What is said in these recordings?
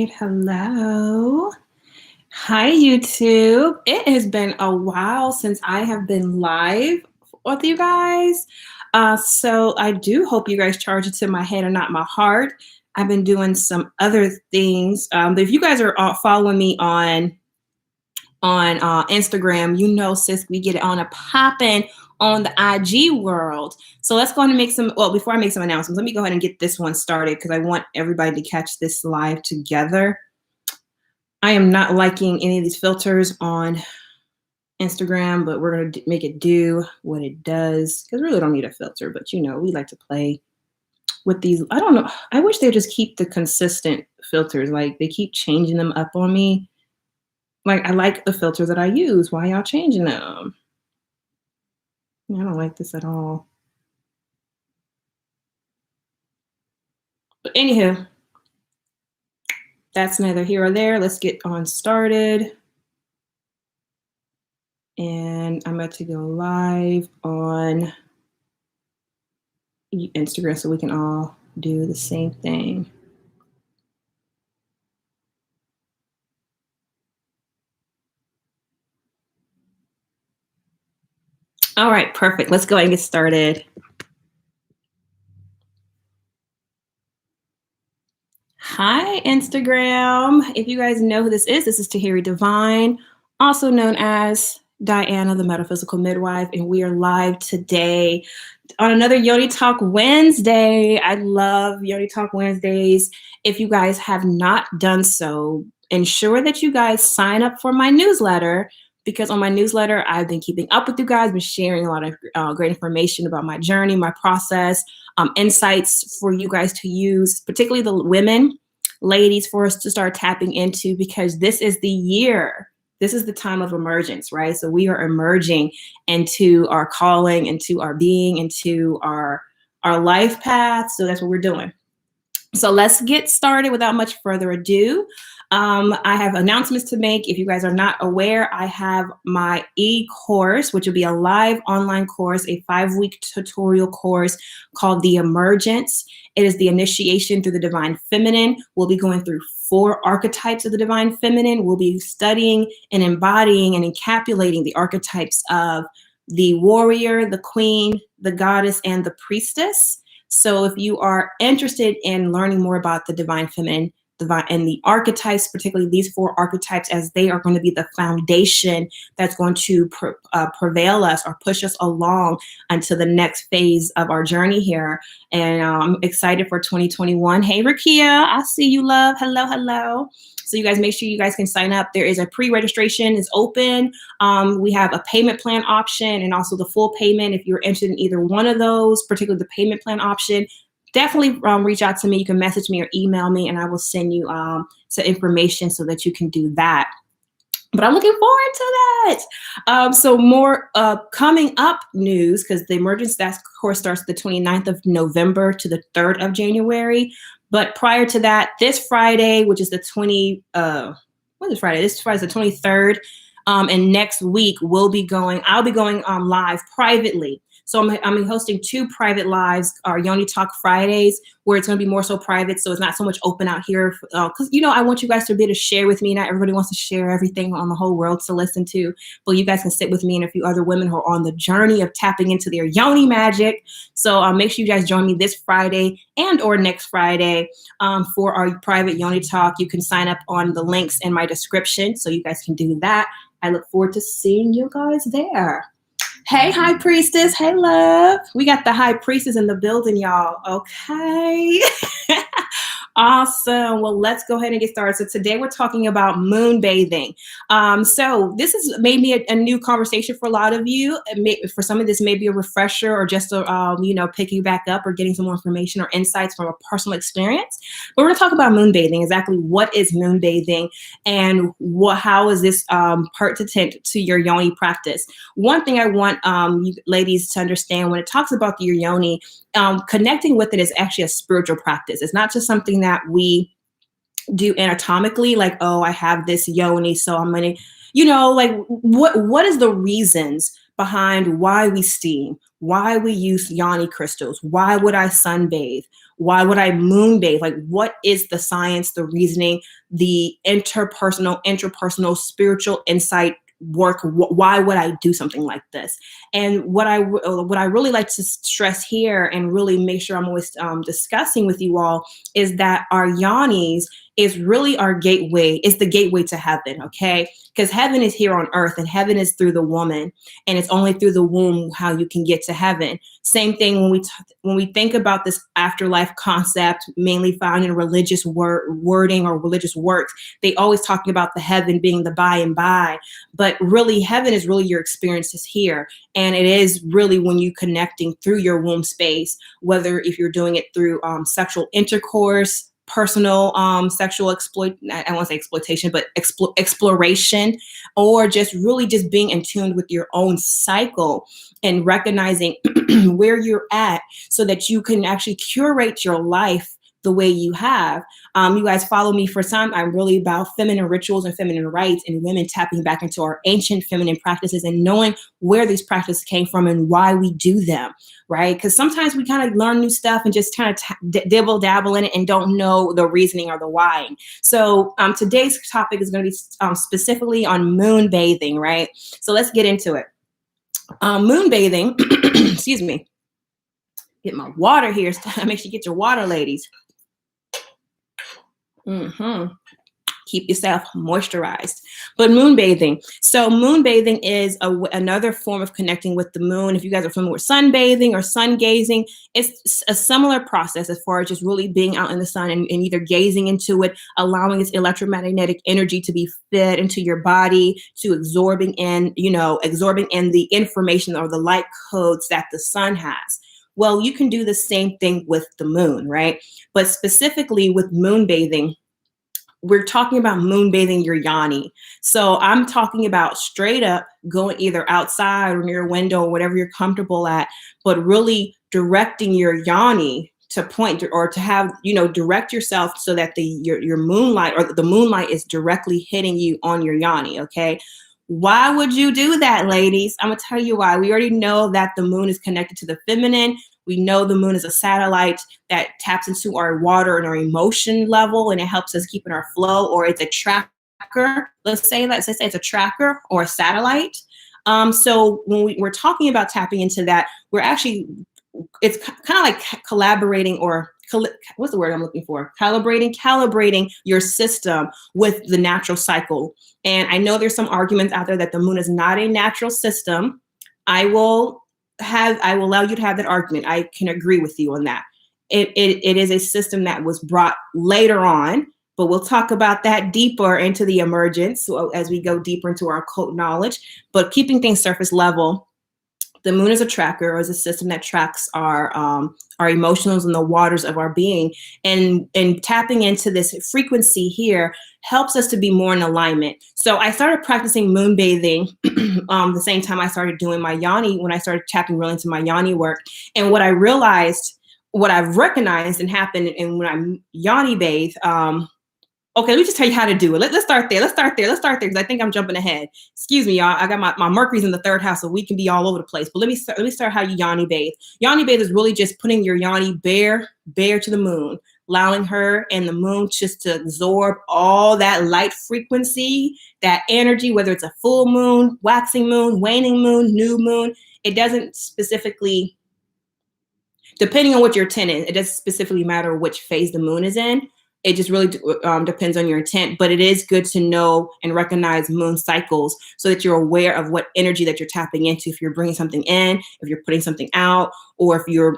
right. Hello. Hi, YouTube. It has been a while since I have been live with you guys. So I do hope you guys charge it to my head and not my heart. I've been doing some other things. But if you guys are following me on Instagram, you know, sis, we get it on a poppin' on the IG world. So let's go ahead and make some, well, before I make some announcements, let me go ahead and get this one started because I want everybody to catch this live together. I am not liking any of these filters on Instagram, but we're going to make it do what it does because we really don't need a filter, but you know, we like to play with these. I don't know. I wish they just keep the consistent filters. Like they keep changing them up on me. Like I like the filters that I use. Why y'all changing them? I don't like this at all. But anywho, that's neither here or there. Let's get on started. And I'm about to go live on Instagram so we can all do the same thing. All right, perfect. Let's go ahead and get started. Hi, Instagram. If you guys know who this is Tahiri Divine, also known as Diana, the Metaphysical Midwife, and we are live today on another Yoni Talk Wednesday. I love Yoni Talk Wednesdays. If you guys have not done so, ensure that you guys sign up for my newsletter, because on my newsletter, I've been keeping up with you guys, been sharing a lot of great information about my journey, my process, insights for you guys to use, particularly the women, ladies, for us to start tapping into, because this is the year. This is the time of emergence, right? So we are emerging into our calling, into our being, into our life path. So that's what we're doing. So let's get started without much further ado. I have announcements to make. If you guys are not aware, I have my e-course, which will be a live online course, a 5-week tutorial course called the Emergence. It is the initiation through the divine feminine. We'll be going through 4 archetypes of the divine feminine. We'll be studying and embodying and encapsulating the archetypes of the warrior, the queen, the goddess, and the priestess. So if you are interested in learning more about the divine feminine, and the archetypes, particularly these 4 archetypes, as they are going to be the foundation that's going to prevail us or push us along until the next phase of our journey here. And I'm excited for 2021. Hey, Rakia, I see you, love. Hello, hello. So you guys make sure you guys can sign up. There is a pre-registration is open. We have a payment plan option and also the full payment. If you're interested in either one of those, particularly the payment plan option, definitely reach out to me. You can message me or email me, and I will send you some information so that you can do that. But I'm looking forward to that. So more coming up news, because the Emergence course starts the 29th of November to the 3rd of January. But prior to that, this Friday, which is the what is Friday? This Friday is the 23rd. And next week I'll be going live privately. So I'm hosting 2 private lives, our Yoni Talk Fridays, where it's going to be more so private. So it's not so much open out here because, you know, I want you guys to be able to share with me. Not everybody wants to share everything on the whole world to listen to, but you guys can sit with me and a few other women who are on the journey of tapping into their Yoni magic. So make sure you guys join me this Friday and or next Friday for our private Yoni Talk. You can sign up on the links in my description, so you guys can do that. I look forward to seeing you guys there. Hey, High Priestess. Hey, love. We got the High Priestess in the building, y'all. Okay. Awesome. Well, let's go ahead and get started. So today we're talking about moon bathing. So this is maybe a new conversation for a lot of you. For some of this, maybe a refresher or just picking back up or getting some more information or insights from a personal experience. But we're going to talk about moon bathing. Exactly what is moon bathing and how is this pertinent to your Yoni practice? One thing I want you ladies to understand when it talks about your Yoni, connecting with it is actually a spiritual practice. It's not just something that we do anatomically, like, oh, I have this Yoni, so I'm gonna, what is the reasons behind why we steam, why we use Yoni crystals, why would I sunbathe, why would I moonbathe? Like, what is the science, the reasoning, the interpersonal, spiritual insight work? Why would I do something like this? And what I really like to stress here and really make sure I'm always discussing with you all is that our Yonis is really our gateway. It's the gateway to heaven, okay? Because heaven is here on earth, and heaven is through the woman, and it's only through the womb how you can get to heaven. Same thing when we think about this afterlife concept, mainly found in religious wording or religious works. They always talking about the heaven being the by and by, but really heaven is really your experiences here, and it is really when you connecting through your womb space, whether if you're doing it through sexual intercourse, personal sexual I won't say exploitation, but exploration, or just really just being in tune with your own cycle and recognizing where you're at so that you can actually curate your life the way you have. You guys follow me for some. I'm really about feminine rituals and feminine rites and women tapping back into our ancient feminine practices and knowing where these practices came from and why we do them, right? Because sometimes we kind of learn new stuff and just kind of dabble in it and don't know the reasoning or the why. So today's topic is going to be specifically on moon bathing, right? So let's get into it. Moon bathing, excuse me, get my water here. Make sure you get your water, ladies. Keep yourself moisturized. But moon bathing. So moon bathing is another form of connecting with the moon. If you guys are familiar with sunbathing or sun gazing, it's a similar process as far as just really being out in the sun and either gazing into it, allowing its electromagnetic energy to be fed into your body, to absorbing in the information or the light codes that the sun has. Well, you can do the same thing with the moon, right? But specifically with moon bathing, we're talking about moon bathing your Yoni. So I'm talking about straight up going either outside or near a window or whatever you're comfortable at, but really directing your Yoni to point or to have, direct yourself so that your moonlight or the moonlight is directly hitting you on your Yoni, okay? Why would you do that, ladies? I'm going to tell you why. We already know that the moon is connected to the feminine. We know the moon is a satellite that taps into our water and our emotion level, and it helps us keep in our flow, or it's a tracker. Let's say it's a tracker or a satellite. So when we're talking about tapping into that, it's kind of like collaborating or what's the word I'm looking for? Calibrating your system with the natural cycle. And I know there's some arguments out there that the moon is not a natural system. I will allow you to have that argument. I can agree with you on that. It is a system that was brought later on, but we'll talk about that deeper into the emergence as we go deeper into our occult knowledge. But keeping things surface level, the moon is a tracker, or is a system that tracks our emotions and the waters of our being. And tapping into this frequency here helps us to be more in alignment. So I started practicing moon bathing the same time I started doing my Yoni, when I started tapping really into my Yoni work. And what I've recognized and happened, and when I Yoni bathe, okay, let me just tell you how to do it. Let's start there. Because I think I'm jumping ahead. Excuse me, y'all. I got my Mercury's in the third house, so we can be all over the place. But let me start how you Yoni bathe. Yoni bathe is really just putting your Yoni bare to the moon, allowing her and the moon just to absorb all that light frequency, that energy, whether it's a full moon, waxing moon, waning moon, new moon. It doesn't specifically, depending on what your intent is, it doesn't specifically matter which phase the moon is in. It just really depends on your intent, but it is good to know and recognize moon cycles so that you're aware of what energy that you're tapping into, if you're bringing something in, if you're putting something out, or if you're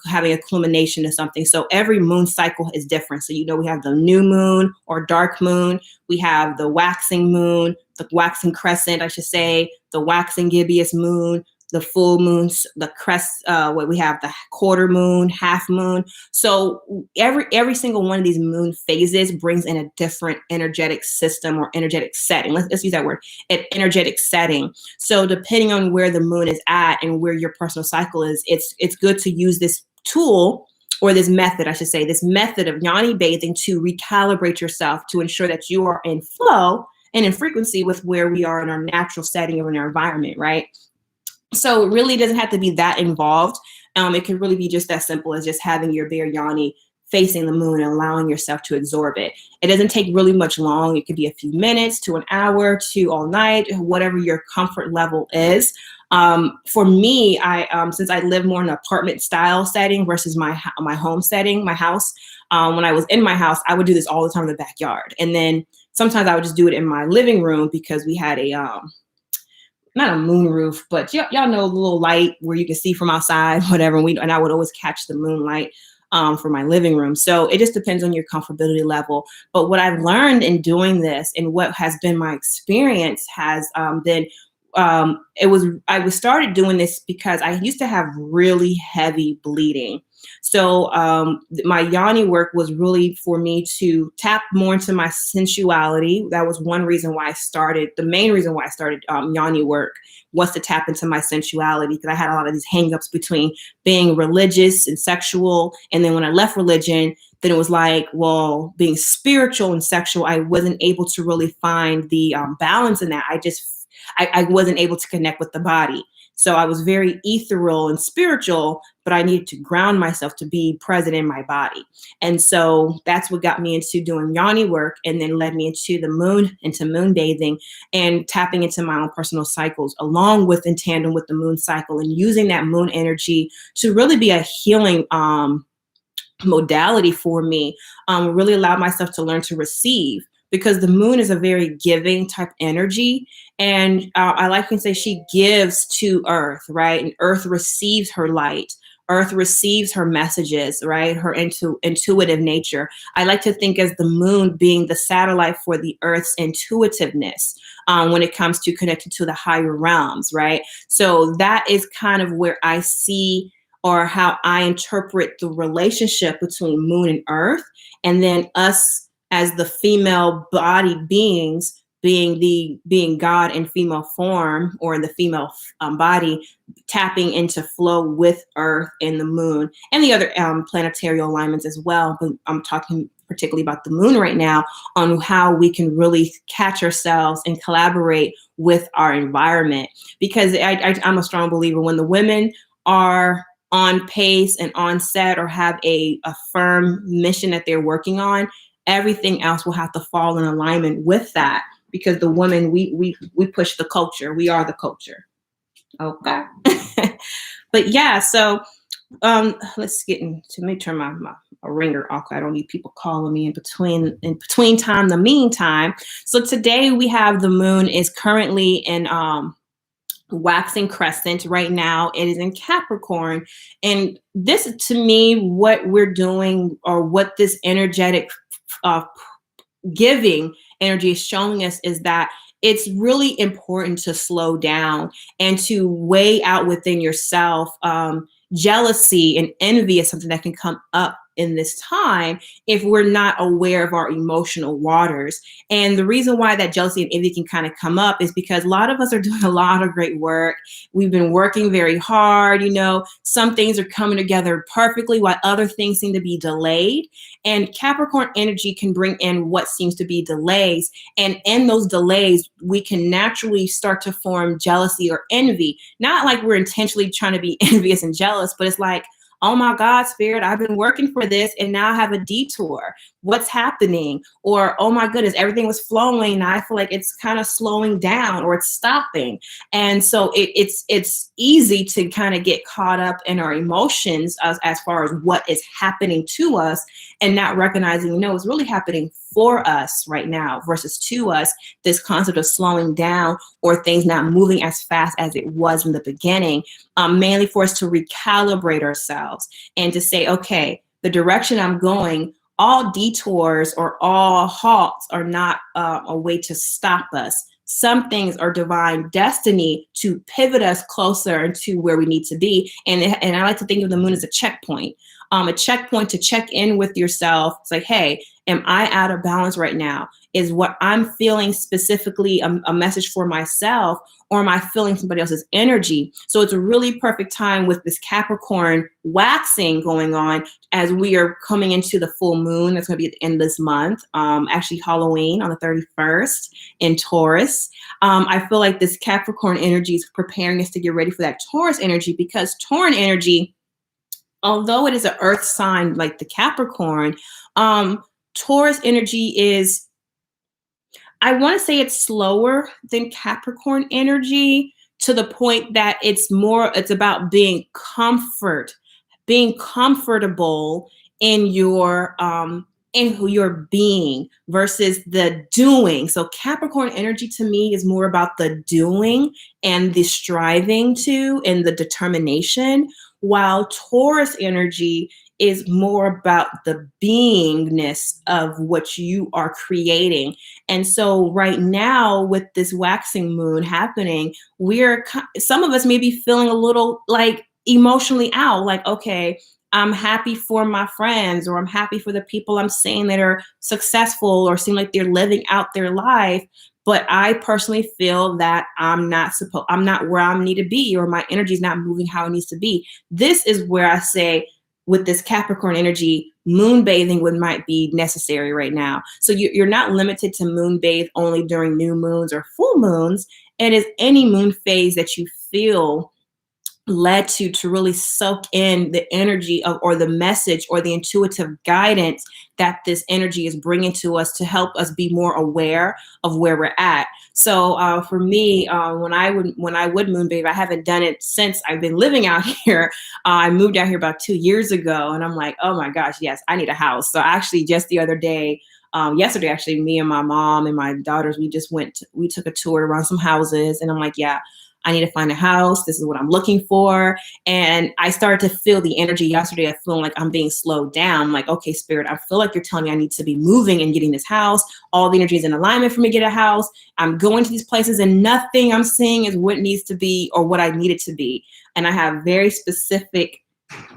having a culmination of something. So every moon cycle is different. So, we have the new moon or dark moon. We have the waxing moon, the waxing crescent, I should say, the waxing gibbous moon, the full moons, the crest, we have the quarter moon, half moon. So every single one of these moon phases brings in a different energetic system or energetic setting. Let's use that word, an energetic setting. So depending on where the moon is at and where your personal cycle is, it's good to use this tool, or this method, I should say, this method of Yoni bathing to recalibrate yourself to ensure that you are in flow and in frequency with where we are in our natural setting or in our environment, right? So it really doesn't have to be that involved. It can really be just as simple as just having your bare yoni facing the moon and allowing yourself to absorb it. It doesn't take really much long. It could be a few minutes to an hour to all night, whatever your comfort level is. For me, since I live more in an apartment style setting versus my home setting, my house, when I was in my house, I would do this all the time in the backyard. And then sometimes I would just do it in my living room because we had a not a moon roof, but y'all know the little light where you can see from outside, whatever. And I would always catch the moonlight for my living room. So it just depends on your comfortability level. But what I've learned in doing this and what has been my experience has been I was started doing this because I used to have really heavy bleeding. So my yoni work was really for me to tap more into my sensuality. That was one reason why I started. The main reason why I started yoni work was to tap into my sensuality, because I had a lot of these hangups between being religious and sexual. And then when I left religion, then it was like, well, being spiritual and sexual, I wasn't able to really find the balance in that. I wasn't able to connect with the body. So I was very ethereal and spiritual, but I needed to ground myself to be present in my body. And so that's what got me into doing yoni work, and then led me into moon bathing and tapping into my own personal cycles, along with in tandem with the moon cycle, and using that moon energy to really be a healing modality for me. Really allowed myself to learn to receive, because the moon is a very giving type energy. And I like to say she gives to Earth, right? And Earth receives her light. Earth receives her messages, right? Her intuitive nature. I like to think as the moon being the satellite for the Earth's intuitiveness when it comes to connecting to the higher realms, right? So that is kind of where I see, or how I interpret, the relationship between moon and Earth, and then us as the female body beings, being God in female form, or in the female body, tapping into flow with Earth and the moon and the other planetary alignments as well. But I'm talking particularly about the moon right now, on how we can really catch ourselves and collaborate with our environment. Because I'm a strong believer, when the women are on pace and on set, or have a firm mission that they're working on, everything else will have to fall in alignment with that. Because the woman, we push the culture. We are the culture. Okay. But yeah, so let's get into, let me turn my ringer off. I don't need people calling me in between time, the meantime. So today we have the moon is currently in waxing crescent right now. It is in Capricorn. And this, to me, what we're doing, or what this energetic giving energy is showing us, is that it's really important to slow down and to weigh out within yourself. Jealousy and envy is something that can come up in this time if we're not aware of our emotional waters. And the reason why that jealousy and envy can kind of come up is because a lot of us are doing a lot of great work. We've been working very hard. Some things are coming together perfectly, while other things seem to be delayed. And Capricorn energy can bring in what seems to be delays. And in those delays, we can naturally start to form jealousy or envy. Not like we're intentionally trying to be envious and jealous, but it's like, oh my God, Spirit, I've been working for this and now I have a detour. What's happening? Or, oh my goodness, everything was flowing. Now I feel like it's kind of slowing down, or it's stopping. And so it's easy to kind of get caught up in our emotions as far as what is happening to us, and not recognizing, it's really happening for us right now versus to us. This concept of slowing down, or things not moving as fast as it was in the beginning, mainly for us to recalibrate ourselves and to say, okay, the direction I'm going, all detours or all halts are not a way to stop us. Some things are divine destiny to pivot us closer to where we need to be. And I like to think of the moon as a checkpoint. a checkpoint to check in with yourself. It's like, hey, am I out of balance right now? Is what I'm feeling specifically a message for myself, or am I feeling somebody else's energy? So it's a really perfect time with this Capricorn waxing going on as we are coming into the full moon. That's going to be at the end of this month. Actually, Halloween on the 31st in Taurus. I feel like this Capricorn energy is preparing us to get ready for that Taurus energy, because Tauran energy, although it is an earth sign like the Capricorn, Taurus energy is, I want to say it's slower than Capricorn energy, to the point that it's about being comfortable in who you're being versus the doing. So Capricorn energy to me is more about the doing and the striving to and the determination, while Taurus energy is more about the beingness of what you are creating. And so right now, with this waxing moon happening, some of us may be feeling a little like emotionally out, like, okay, I'm happy for my friends, or I'm happy for the people I'm seeing that are successful or seem like they're living out their life. But I personally feel that I'm not where I need to be, or my energy is not moving how it needs to be. This is where I say, with this Capricorn energy, moon bathing might be necessary right now. So you're not limited to moon bathe only during new moons or full moons. It is any moon phase that you feel led to really soak in the energy of, or the message, or the intuitive guidance that this energy is bringing to us to help us be more aware of where we're at. So for me, when I would moon bathe, I haven't done it since I've been living out here. I moved out here about 2 years ago, and I'm like, oh my gosh, yes, I need a house. So actually, just the other day, yesterday, actually, me and my mom and my daughters, we took a tour around some houses, and I'm like, yeah, I need to find a house. This is what I'm looking for. And I started to feel the energy yesterday of feeling like I'm being slowed down. I'm like, okay, Spirit, I feel like you're telling me I need to be moving and getting this house. All the energy is in alignment for me to get a house. I'm going to these places, and nothing I'm seeing is what needs to be or what I need it to be. And I have very specific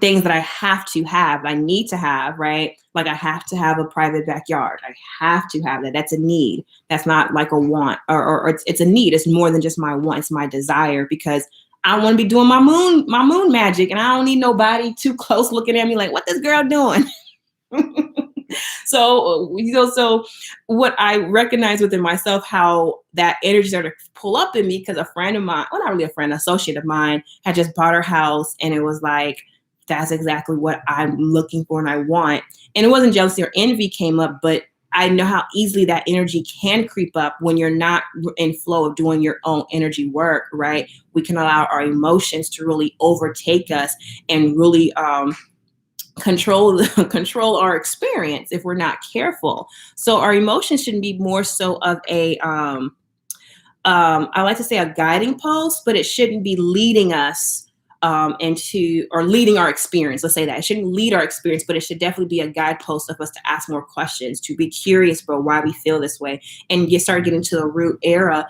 things that I need to have, right? Like, I have to have a private backyard. I have to have that. That's a need. That's not like a want, or it's a need. It's more than just my want. It's my desire, because I want to be doing my moon magic, and I don't need nobody too close looking at me like, what this girl doing? So what I recognize within myself, how that energy started to pull up in me, because a friend of mine, well, not really a friend, an associate of mine, had just bought her house, and it was like, that's exactly what I'm looking for and I want. And it wasn't jealousy or envy came up, but I know how easily that energy can creep up when you're not in flow of doing your own energy work, right? We can allow our emotions to really overtake us and really control our experience if we're not careful. So our emotions shouldn't be more so of a I like to say a guiding post, but it shouldn't be leading us leading our experience. Let's say that it shouldn't lead our experience, but it should definitely be a guidepost of us to ask more questions, to be curious about why we feel this way, and you start getting to the root area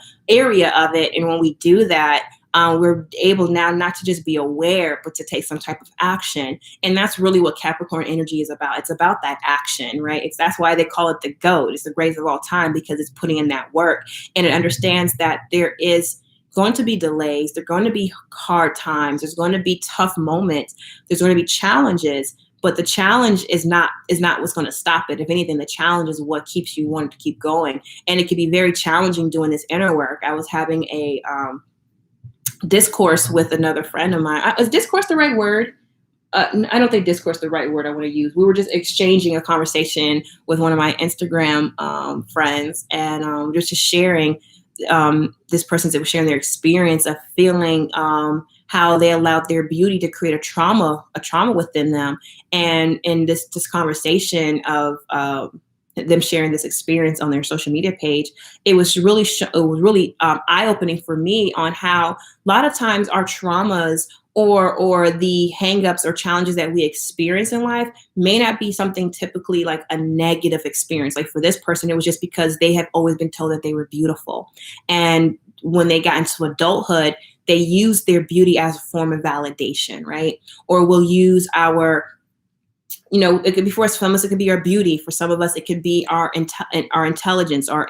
of it. And when we do that, we're able now not to just be aware, but to take some type of action. And that's really what Capricorn energy is about. It's about that action, right? That's why they call it the GOAT. It's the greatest of all time, because it's putting in that work, and it understands that there is going to be delays. There are going to be hard times. There's going to be tough moments. There's going to be challenges, but the challenge is not what's going to stop it. If anything, the challenge is what keeps you wanting to keep going. And it can be very challenging doing this inner work. I was having a discourse with another friend of mine. Is discourse the right word? I don't think discourse is the right word I want to use. We were just exchanging a conversation with one of my Instagram friends, and just sharing this person that was sharing their experience of feeling how they allowed their beauty to create a trauma within them. And in this conversation of them sharing this experience on their social media page, it was really eye-opening for me on how a lot of times our traumas or the hangups or challenges that we experience in life may not be something typically like a negative experience. Like for this person, it was just because they have always been told that they were beautiful. And when they got into adulthood, they used their beauty as a form of validation, right? Or we'll use our it could be for some of us, it could be our beauty. For some of us, it could be our intelligence, our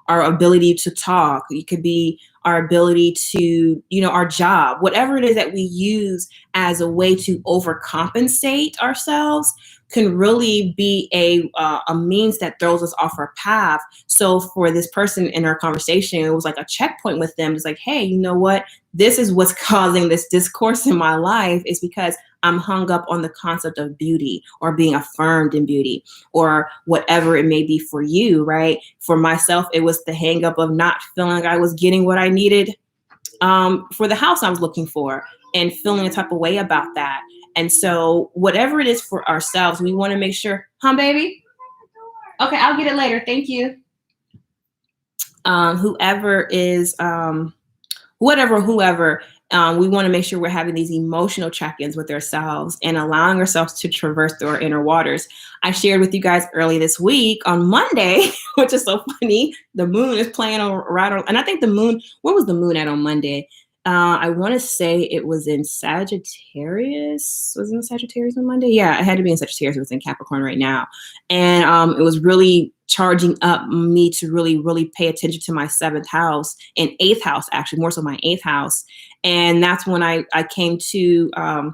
ability to talk. It could be our ability to, our job, whatever it is that we use as a way to overcompensate ourselves can really be a means that throws us off our path. So for this person in our conversation, it was like a checkpoint with them. It's like, hey, you know what? This is what's causing this discourse in my life, is because I'm hung up on the concept of beauty or being affirmed in beauty or whatever it may be for you, right? For myself, it was the hang up of not feeling like I was getting what I needed for the house I was looking for, and feeling a type of way about that. And so whatever it is for ourselves, we want to make sure, baby? Okay, I'll get it later. Thank you. Whoever, we want to make sure we're having these emotional check-ins with ourselves and allowing ourselves to traverse through our inner waters. I shared with you guys early this week on Monday, which is so funny. The moon is playing and I think the moon, where was the moon at on Monday? I want to say it was in Sagittarius. Was it in Sagittarius on Monday? Yeah, it had to be in Sagittarius. It was in Capricorn right now. And it was really charging up me to really, really pay attention to my 7th house and 8th house, actually, more so my 8th house. And that's when I came to, I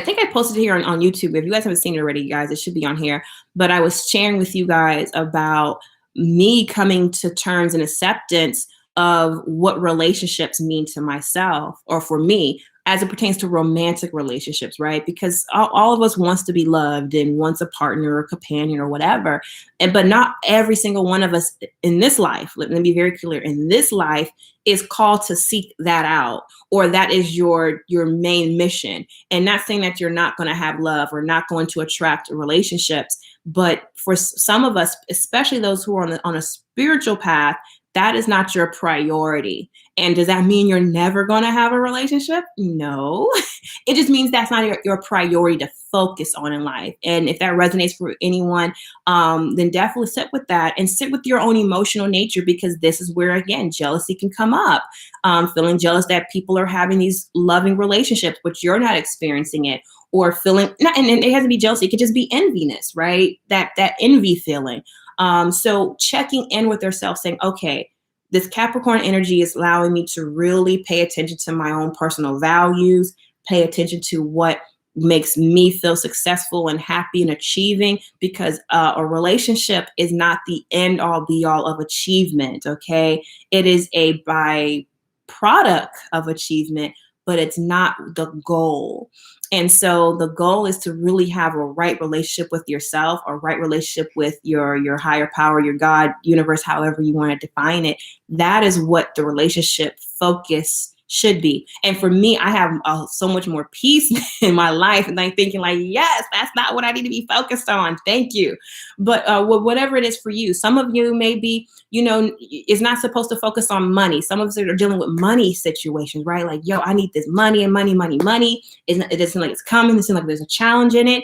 think I posted it here on YouTube. If you guys haven't seen it already, guys, it should be on here. But I was sharing with you guys about me coming to terms and acceptance of what relationships mean to myself, or for me, as it pertains to romantic relationships, right? Because all of us wants to be loved and wants a partner or companion or whatever. But not every single one of us in this life, let me be very clear, in this life is called to seek that out, or that is your main mission. And not saying that you're not going to have love or not going to attract relationships, but for some of us, especially those who are on a spiritual path, that is not your priority. And does that mean you're never going to have a relationship? No. It just means that's not your priority to focus on in life. And if that resonates for anyone, then definitely sit with that and sit with your own emotional nature, because this is where, again, jealousy can come up. Feeling jealous that people are having these loving relationships, but you're not experiencing it. Or feeling, and it has to be jealousy. It could just be enviness, right? That envy feeling. So checking in with yourself, saying, okay, this Capricorn energy is allowing me to really pay attention to my own personal values, pay attention to what makes me feel successful and happy and achieving, because a relationship is not the end all be all of achievement. Okay. It is a byproduct of achievement, but it's not the goal. And so the goal is to really have a right relationship with yourself, a right relationship with your higher power, your God, universe, however you want to define it. That is what the relationship focus should be. And for me, I have so much more peace in my life, and I'm thinking like, yes, that's not what I need to be focused on. Thank you. But whatever it is for you, some of you maybe, is not supposed to focus on money. Some of us are dealing with money situations, right? Like, yo, I need this money and money. It doesn't seem like it's coming. It seems like there's a challenge in it.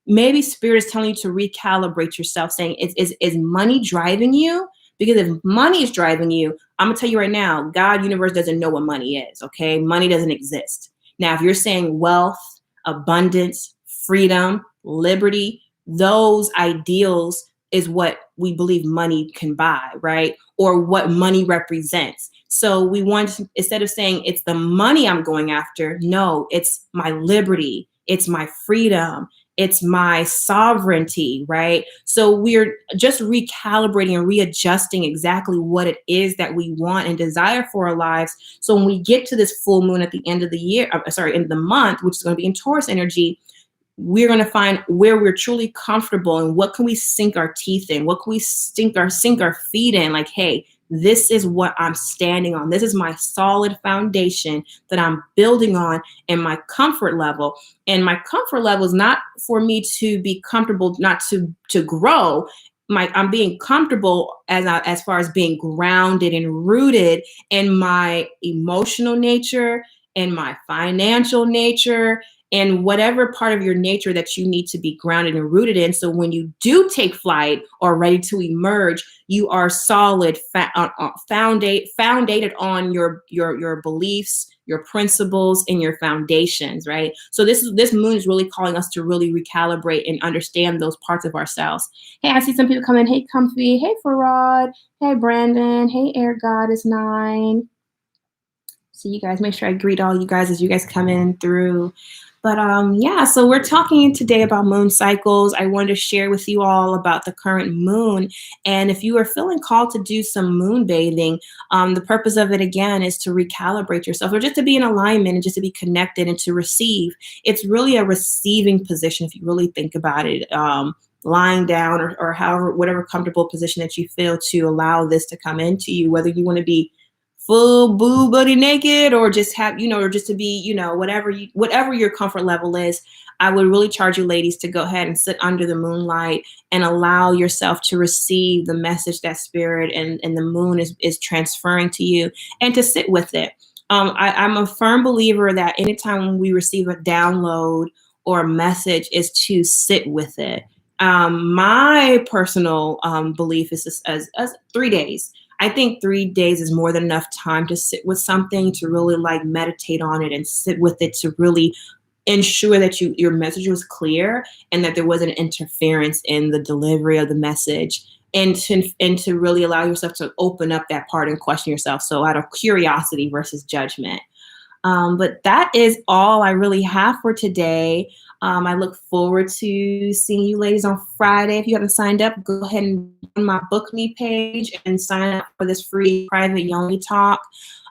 Maybe spirit is telling you to recalibrate yourself, saying, is money driving you? Because if money is driving you, I'm going to tell you right now, God, universe doesn't know what money is, okay? Money doesn't exist. Now, if you're saying wealth, abundance, freedom, liberty, those ideals is what we believe money can buy, right? Or what money represents. So we want, instead of saying it's the money I'm going after, no, it's my liberty, it's my freedom, it's my sovereignty, right? So we're just recalibrating and readjusting exactly what it is that we want and desire for our lives. So when we get to this full moon at the end of the year, end of the month, which is going to be in Taurus energy, we're going to find where we're truly comfortable and what can we sink our teeth in? What can we sink our feet in? Like, hey, this is what I'm standing on. This is my solid foundation that I'm building on, and my comfort level. And my comfort level is not for me to be comfortable, not to grow. I'm being comfortable as far as being grounded and rooted in my emotional nature, in my financial nature, and whatever part of your nature that you need to be grounded and rooted in. So when you do take flight or ready to emerge, you are solid, founded on your beliefs, your principles, and your foundations, right? So this moon is really calling us to really recalibrate and understand those parts of ourselves. Hey, I see some people coming. Hey, Comfy. Hey, Farad. Hey, Brandon. Hey, Air Goddess 9. So you guys, make sure I greet all you guys as you guys come in through. But yeah, so we're talking today about moon cycles. I wanted to share with you all about the current moon. And if you are feeling called to do some moon bathing, the purpose of it again is to recalibrate yourself or just to be in alignment and just to be connected and to receive. It's really a receiving position if you really think about it. Lying down or however, whatever comfortable position that you feel to allow this to come into you, whether you want to be full boob buddy naked or just have, or just to be, whatever your comfort level is. I would really charge you ladies to go ahead and sit under the moonlight and allow yourself to receive the message that spirit and the moon is transferring to you, and to sit with it. I'm a firm believer that anytime we receive a download or a message is to sit with it. My personal belief is this, as 3 days. I think 3 days is more than enough time to sit with something, to really like meditate on it and sit with it, to really ensure that your message was clear and that there wasn't interference in the delivery of the message, and to really allow yourself to open up that part and question yourself. So out of curiosity versus judgment. But that is all I really have for today. I look forward to seeing you ladies on Friday. If you haven't signed up, go ahead and on my Book Me page and sign up for this free private Yoni talk.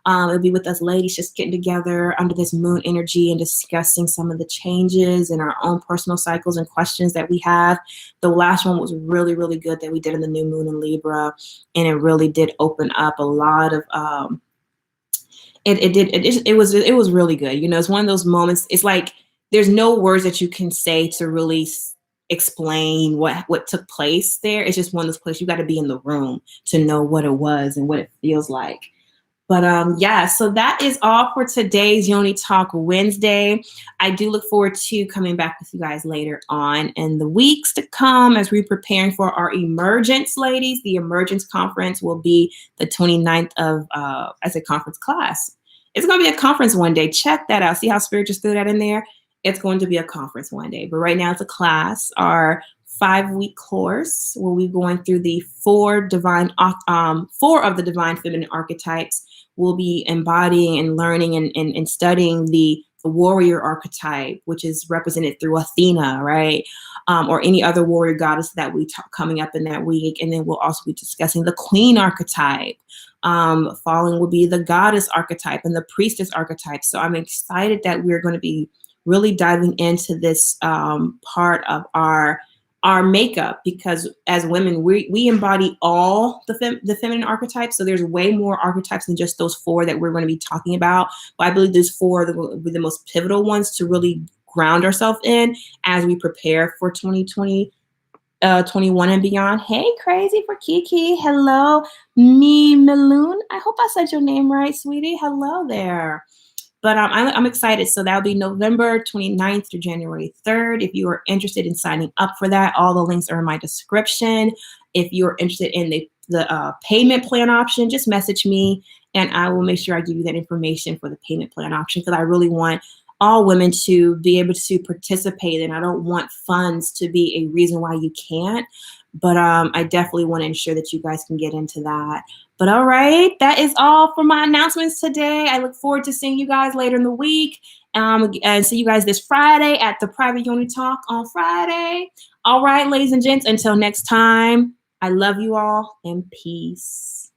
It'll be with us ladies just getting together under this moon energy and discussing some of the changes in our own personal cycles and questions that we have. The last one was really, really good that we did in the new moon in Libra, and it really did open up a lot of it was really good. It's one of those moments. It's like there's no words that you can say to really explain what took place there. It's just one of those places you got to be in the room to know what it was and what it feels like. But yeah, so that is all for today's Yoni Talk Wednesday. I do look forward to coming back with you guys later on in the weeks to come as we're preparing for our Emergence, ladies. The Emergence conference will be the 29th of, as a conference class. It's going to be a conference one day. Check that out. See how Spirit just threw that in there? It's going to be a conference one day. But right now it's a class. Our 5-week course where we're going through the four of the divine feminine archetypes. We'll be embodying and learning and studying the warrior archetype, which is represented through Athena, right? Or any other warrior goddess that we talk coming up in that week. And then we'll also be discussing the queen archetype. Following will be the goddess archetype and the priestess archetype. So I'm excited that we're going to be really diving into this part of our makeup, because as women, we embody all the feminine archetypes. So there's way more archetypes than just those 4 that we're going to be talking about. But I believe those 4 will be the most pivotal ones to really ground ourselves in as we prepare for 2020. 21 and beyond. Hey, Crazy for Kiki. Hello, me Meloon. I hope I said your name right, sweetie. Hello there. But I'm excited. So that'll be November 29th through January 3rd. If you are interested in signing up for that, all the links are in my description. If you're interested in the payment plan option, just message me and I will make sure I give you that information for the payment plan option, because I really want all women to be able to participate, and I don't want funds to be a reason why you can't. But I definitely want to ensure that you guys can get into that. But all right, that is all for my announcements today. I look forward to seeing you guys later in the week. And see you guys this Friday at the private Yoni Talk on Friday. All right, ladies and gents, until next time, I love you all and peace.